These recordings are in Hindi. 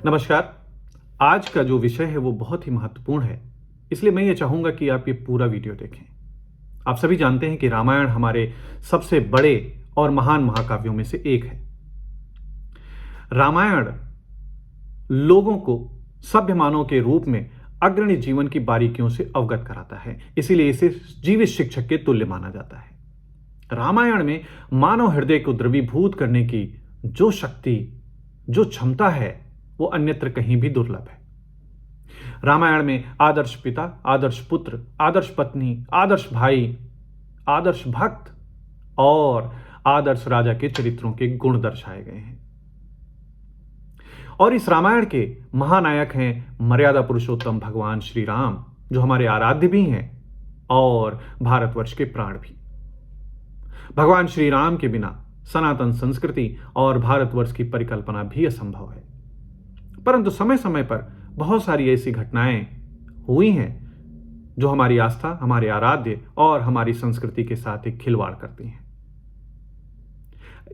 नमस्कार। आज का जो विषय है वो बहुत ही महत्वपूर्ण है, इसलिए मैं ये चाहूंगा कि आप ये पूरा वीडियो देखें। आप सभी जानते हैं कि रामायण हमारे सबसे बड़े और महान महाकाव्यों में से एक है। रामायण लोगों को सभ्य मानव के रूप में अग्रणी जीवन की बारीकियों से अवगत कराता है, इसीलिए इसे जीवित शिक्षक के तुल्य माना जाता है। रामायण में मानव हृदय को द्रवीभूत करने की जो शक्ति, जो क्षमता है, वो अन्यत्र कहीं भी दुर्लभ है। रामायण में आदर्श पिता, आदर्श पुत्र, आदर्श पत्नी, आदर्श भाई, आदर्श भक्त और आदर्श राजा के चरित्रों के गुण दर्शाए गए हैं। और इस रामायण के महानायक हैं मर्यादा पुरुषोत्तम भगवान श्री राम, जो हमारे आराध्य भी हैं और भारतवर्ष के प्राण भी। भगवान श्री राम के बिना सनातन संस्कृति और भारतवर्ष की परिकल्पना भी असंभव है। परंतु समय समय पर बहुत सारी ऐसी घटनाएं हुई हैं जो हमारी आस्था, हमारे आराध्य और हमारी संस्कृति के साथ एक खिलवाड़ करती हैं।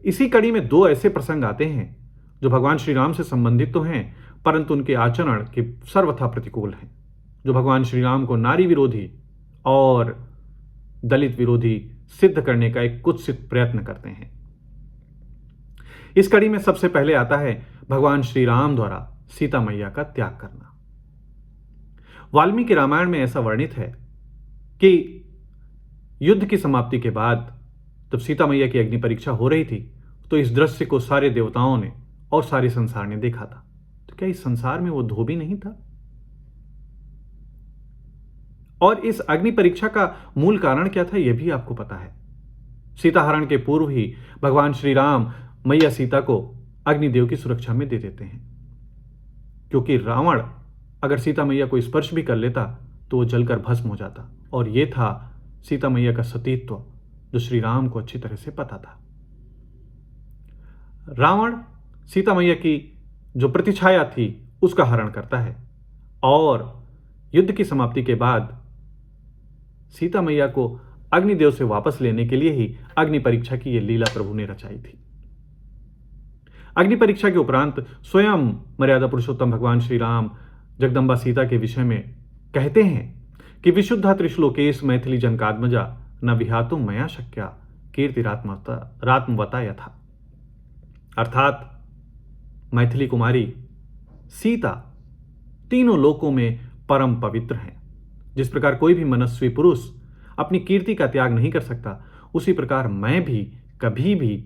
इसी कड़ी में दो ऐसे प्रसंग आते हैं जो भगवान श्री राम से संबंधित तो हैं, परंतु उनके आचरण के सर्वथा प्रतिकूल हैं, जो भगवान श्री राम को नारी विरोधी और दलित विरोधी सिद्ध करने का एक कुत्सित प्रयत्न करते हैं। इस कड़ी में सबसे पहले आता है भगवान श्री राम द्वारा सीता मैया का त्याग करना। वाल्मीकि रामायण में ऐसा वर्णित है कि युद्ध की समाप्ति के बाद जब सीता मैया की अग्नि परीक्षा हो रही थी, तो इस दृश्य को सारे देवताओं ने और सारे संसार ने देखा था। तो क्या इस संसार में वो धोबी नहीं था? और इस अग्नि परीक्षा का मूल कारण क्या था, यह भी आपको पता है। सीता हरण के पूर्व ही भगवान श्री राम मैया सीता को अग्निदेव की सुरक्षा में दे देते हैं, क्योंकि रावण अगर सीता मैया को स्पर्श भी कर लेता तो वो जलकर भस्म हो जाता। और यह था सीता मैया का सतीत्व, जो श्री राम को अच्छी तरह से पता था। रावण सीता मैया की जो प्रतिछाया थी उसका हरण करता है और युद्ध की समाप्ति के बाद सीता मैया को अग्निदेव से वापस लेने के लिए ही अग्नि परीक्षा की यह लीला प्रभु ने रचाई थी। अग्नि परीक्षा के उपरांत स्वयं मर्यादा पुरुषोत्तम भगवान श्री राम जगदम्बा सीता के विषय में कहते हैं कि विशुद्धा त्रिश्लोकेश मैथिली जनकात्मजा न विहातुम मया शक्या कीर्ति रात्मवता यथा। अर्थात मैथिली कुमारी सीता तीनों लोकों में परम पवित्र हैं। जिस प्रकार कोई भी मनस्वी पुरुष अपनी कीर्ति का त्याग नहीं कर सकता, उसी प्रकार मैं भी कभी भी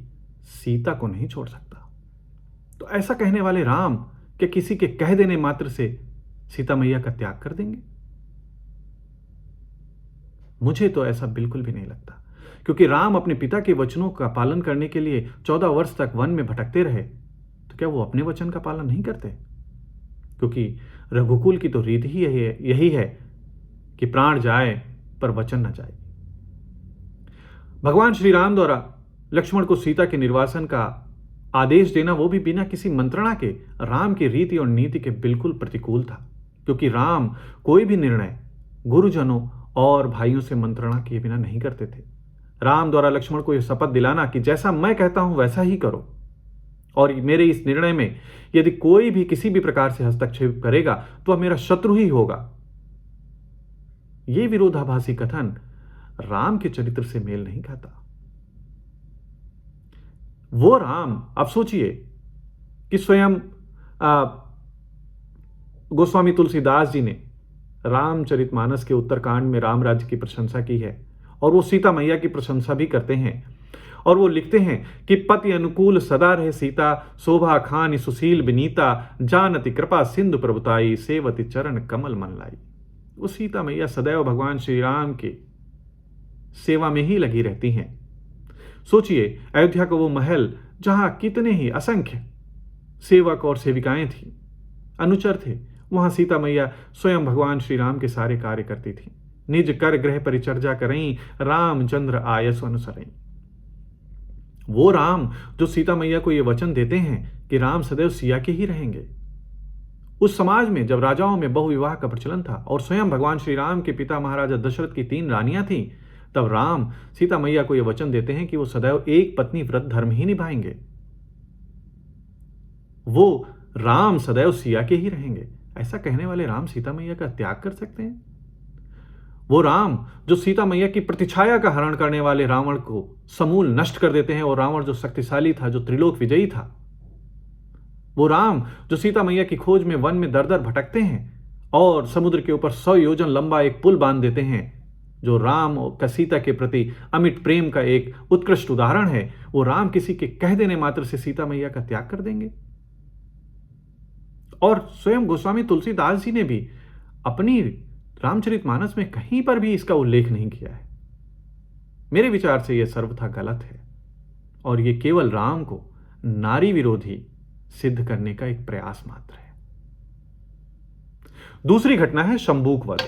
सीता को नहीं छोड़ सकता। तो ऐसा कहने वाले राम क्या किसी के कह देने मात्र से सीता मैया का त्याग कर देंगे? मुझे तो ऐसा बिल्कुल भी नहीं लगता, क्योंकि राम अपने पिता के वचनों का पालन करने के लिए 14 वर्ष तक वन में भटकते रहे, तो क्या वो अपने वचन का पालन नहीं करते? क्योंकि रघुकुल की तो रीत ही यही है कि प्राण जाए पर वचन न जाए। भगवान श्री राम द्वारा लक्ष्मण को सीता के निर्वासन का आदेश देना, वो भी बिना किसी मंत्रणा के, राम की रीति और नीति के बिल्कुल प्रतिकूल था, क्योंकि राम कोई भी निर्णय गुरुजनों और भाइयों से मंत्रणा किए बिना नहीं करते थे। राम द्वारा लक्ष्मण को यह शपथ दिलाना कि जैसा मैं कहता हूं वैसा ही करो, और मेरे इस निर्णय में यदि कोई भी किसी भी प्रकार से हस्तक्षेप करेगा तो वह मेरा शत्रु ही होगा, यह विरोधाभासी कथन राम के चरित्र से मेल नहीं खाता। वो राम, अब सोचिए कि स्वयं गोस्वामी तुलसीदास जी ने रामचरितमानस के उत्तरकांड में राम राज्य की प्रशंसा की है, और वो सीता मैया की प्रशंसा भी करते हैं। और वो लिखते हैं कि पति अनुकूल सदा रहे सीता, शोभा खान सुशील विनीता, जानति कृपा सिंधु प्रभुताई, सेवति चरण कमल मन लाई। वो सीता मैया सदैव भगवान श्री राम की सेवा में ही लगी रहती हैं। सोचिए, अयोध्या का वो महल जहां कितने ही असंख्य सेवक और सेविकाएं थी, अनुचर थे, वहां सीता मैया स्वयं भगवान श्री राम के सारे कार्य करती थी। निज कर ग्रह परिचर्या करई, रामचंद्र आयस अनुसरई। वो राम जो सीता मैया को यह वचन देते हैं कि राम सदैव सिया के ही रहेंगे। उस समाज में जब राजाओं में बहुविवाह का प्रचलन था और स्वयं भगवान श्री राम के पिता महाराजा दशरथ की 3 रानियां थीं, तब राम सीता मैया को यह वचन देते हैं कि वो सदैव एक पत्नी व्रत धर्म ही निभाएंगे। वो राम सदैव सिया के ही रहेंगे। ऐसा कहने वाले राम सीता मैया का त्याग कर सकते हैं? वो राम जो सीता मैया की प्रतिछाया का हरण करने वाले रावण को समूल नष्ट कर देते हैं, और रावण जो शक्तिशाली था, जो त्रिलोक विजयी था, वो राम जो सीता मैया की खोज में वन में दर दर भटकते हैं और समुद्र के ऊपर 100 योजन लंबा एक पुल बांध देते हैं, जो राम का सीता के प्रति अमिट प्रेम का एक उत्कृष्ट उदाहरण है, वो राम किसी के कह देने मात्र से सीता मैया का त्याग कर देंगे? और स्वयं गोस्वामी तुलसीदास जी ने भी अपनी रामचरितमानस में कहीं पर भी इसका उल्लेख नहीं किया है। मेरे विचार से यह सर्वथा गलत है, और यह केवल राम को नारी विरोधी सिद्ध करने का एक प्रयास मात्र है। दूसरी घटना है शंबूक वध।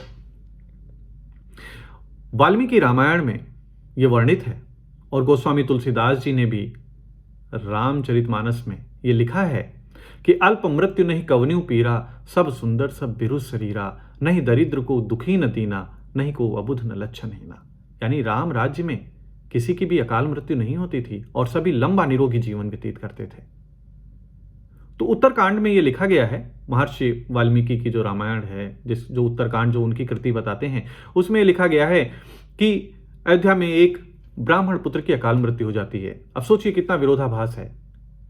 वाल्मीकि रामायण में यह वर्णित है, और गोस्वामी तुलसीदास जी ने भी रामचरितमानस में यह लिखा है कि अल्प मृत्यु नहीं कवन्यू पीरा, सब सुंदर सब बिरु शरीरा, नहीं दरिद्र को दुखी न दीना, नहीं को अबुध न लच्छन हीना। यानी राम राज्य में किसी की भी अकाल मृत्यु नहीं होती थी और सभी लंबा निरोगी जीवन व्यतीत करते थे। तो उत्तरकांड में यह लिखा गया है, महर्षि वाल्मीकि की जो रामायण है, जो उत्तरकांड जो उनकी कृति बताते हैं, उसमें लिखा गया है कि अयोध्या में एक ब्राह्मण पुत्र की अकाल मृत्यु हो जाती है। अब सोचिए कितना विरोधाभास है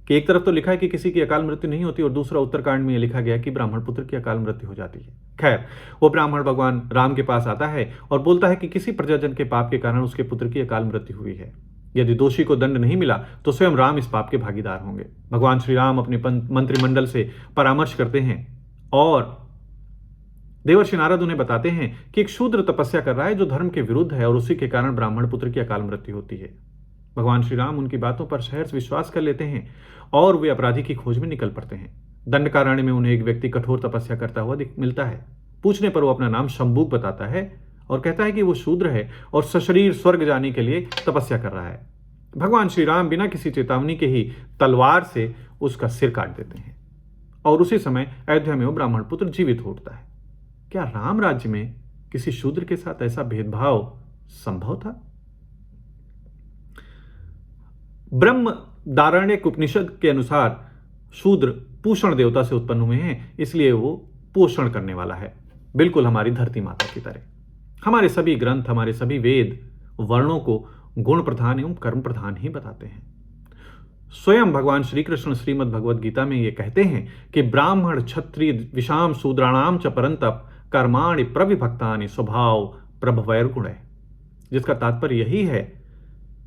कि एक तरफ तो लिखा है कि किसी की अकाल मृत्यु नहीं होती, और दूसरा उत्तरकांड में यह लिखा गया कि ब्राह्मण पुत्र की अकाल मृत्यु हो जाती है। खैर, वो ब्राह्मण भगवान राम के पास आता है और बोलता है कि किसी प्रजाजन के पाप के कारण उसके पुत्र की अकाल मृत्यु हुई है। यदि दोषी को दंड नहीं मिला तो स्वयं राम इस पाप के भागीदार होंगे। भगवान श्री राम अपने मंत्रिमंडल से परामर्श करते हैं, और देवर्षि नारद उन्हें बताते हैं कि एक शूद्र तपस्या कर रहा है जो धर्म के विरुद्ध है, और उसी के कारण ब्राह्मण पुत्र की अकाल मृत्यु होती है। भगवान श्री राम उनकी बातों पर सहर्ष विश्वास कर लेते हैं और वे अपराधी की खोज में निकल पड़ते हैं। दंडकारण्य में उन्हें एक व्यक्ति कठोर तपस्या करता हुआ मिलता है। पूछने पर वो अपना नाम शंबूक बताता है और कहता है कि वो शूद्र है और सशरीर स्वर्ग जाने के लिए तपस्या कर रहा है। भगवान श्री राम बिना किसी चेतावनी के ही तलवार से उसका सिर काट देते हैं, और उसी समय अयोध्या में वो ब्राह्मण पुत्र जीवित उठता है। क्या राम राज्य में किसी शूद्र के साथ ऐसा भेदभाव संभव था? ब्रह्म दारण्यक उपनिषद के अनुसार शूद्र पूषण देवता से उत्पन्न हुए हैं, इसलिए वो पोषण करने वाला है, बिल्कुल हमारी धरती माता की तरह। हमारे सभी ग्रंथ, हमारे सभी वेद वर्णों को गुण प्रधान एवं कर्म प्रधान ही बताते हैं। स्वयं भगवान श्री कृष्ण श्रीमद् भगवद गीता में ये कहते हैं कि ब्राह्मण क्षत्रिय विषाम शूद्राणाम च परंतप कर्माणि प्रविभक्तानि स्वभाव प्रभवैर्गुण, जिसका तात्पर्य यही है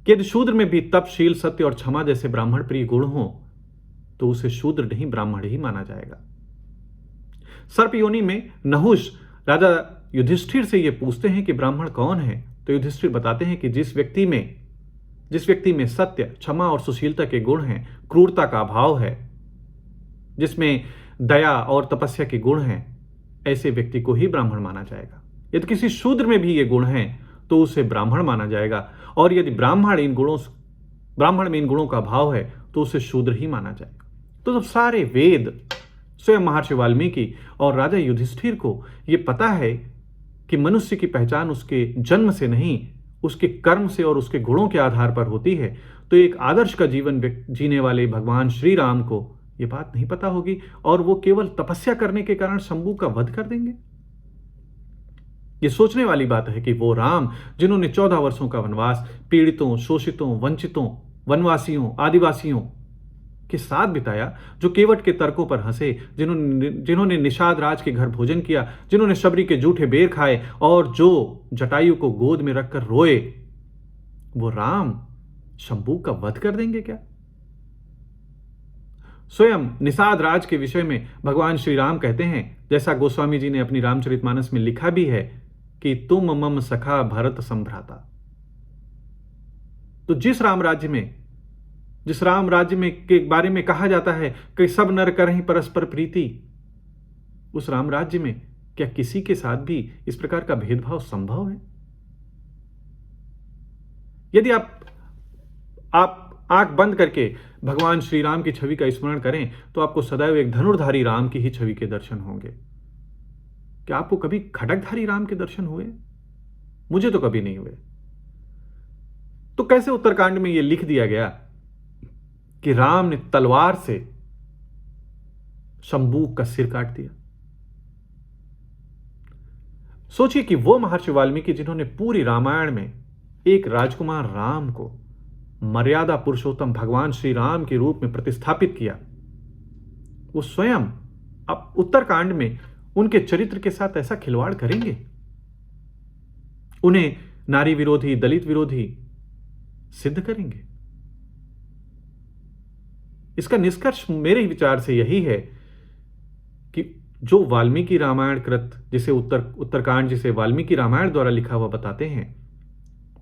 कि यदि शूद्र में भी तप, शील, सत्य और क्षमा जैसे ब्राह्मण प्रिय गुण हो तो उसे शूद्र नहीं ब्राह्मण ही माना जाएगा। सर्प योनि में नहुष राजा युधिष्ठिर से यह पूछते हैं कि ब्राह्मण कौन है, तो युधिष्ठिर बताते हैं कि जिस व्यक्ति में सत्य, क्षमा और सुशीलता के गुण हैं, क्रूरता का अभाव है, जिसमें दया और तपस्या के गुण हैं, ऐसे व्यक्ति को ही ब्राह्मण माना जाएगा। यदि किसी शूद्र में भी ये गुण हैं तो उसे ब्राह्मण माना जाएगा, और यदि ब्राह्मण में इन गुणों का अभाव है तो उसे शूद्र ही माना जाएगा। तो जब सारे वेद, स्वयं महर्षि वाल्मीकि और राजा युधिष्ठिर को यह पता है कि मनुष्य की पहचान उसके जन्म से नहीं, उसके कर्म से और उसके गुणों के आधार पर होती है, तो एक आदर्श का जीवन जीने वाले भगवान श्री राम को यह बात नहीं पता होगी, और वो केवल तपस्या करने के कारण शंभू का वध कर देंगे। यह सोचने वाली बात है कि वो राम जिन्होंने 14 वर्षों का वनवास पीड़ितों, शोषितों, वंचितों, वनवासियों, आदिवासियों के साथ बिताया, जो केवट के तर्कों पर हंसे, जिन्होंने निषाद राज के घर भोजन किया, जिन्होंने शबरी के जूठे बेर खाए और जो जटायु को गोद में रखकर रोए, वो राम शंभू का वध कर देंगे क्या? स्वयं निषाद राज के विषय में भगवान श्री राम कहते हैं, जैसा गोस्वामी जी ने अपनी रामचरितमानस में लिखा भी है कि तुम मम सखा भरत संभ्राता। तो जिस राम राज्य में के बारे में कहा जाता है कि सब नर करहीं परस्पर प्रीति, उस राम राज्य में क्या किसी के साथ भी इस प्रकार का भेदभाव संभव है? यदि आप आंख बंद करके भगवान श्री राम की छवि का स्मरण करें तो आपको सदैव एक धनुर्धारी राम की ही छवि के दर्शन होंगे। क्या आपको कभी खड्गधारी राम के दर्शन हुए? मुझे तो कभी नहीं हुए। तो कैसे उत्तरकांड में यह लिख दिया गया कि राम ने तलवार से शंबूक का सिर काट दिया। सोचिए कि वो महर्षि वाल्मीकि जिन्होंने पूरी रामायण में एक राजकुमार राम को मर्यादा पुरुषोत्तम भगवान श्री राम के रूप में प्रतिस्थापित किया, वो स्वयं अब उत्तरकांड में उनके चरित्र के साथ ऐसा खिलवाड़ करेंगे, उन्हें नारी विरोधी, दलित विरोधी सिद्ध करेंगे। इसका निष्कर्ष मेरे विचार से यही है कि जो वाल्मीकि रामायण कृत, जिसे उत्तरकांड जिसे वाल्मीकि रामायण द्वारा लिखा हुआ बताते हैं,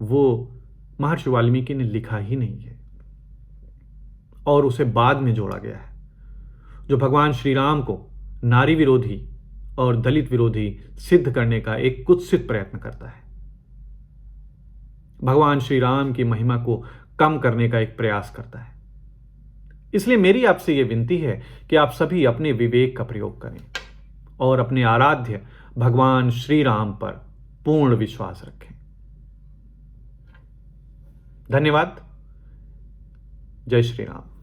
वो महर्षि वाल्मीकि ने लिखा ही नहीं है और उसे बाद में जोड़ा गया है, जो भगवान श्री राम को नारी विरोधी और दलित विरोधी सिद्ध करने का एक कुत्सित प्रयत्न करता है, भगवान श्री राम की महिमा को कम करने का एक प्रयास करता है। इसलिए मेरी आपसे यह विनती है कि आप सभी अपने विवेक का प्रयोग करें और अपने आराध्य भगवान श्री राम पर पूर्ण विश्वास रखें। धन्यवाद। जय श्री राम।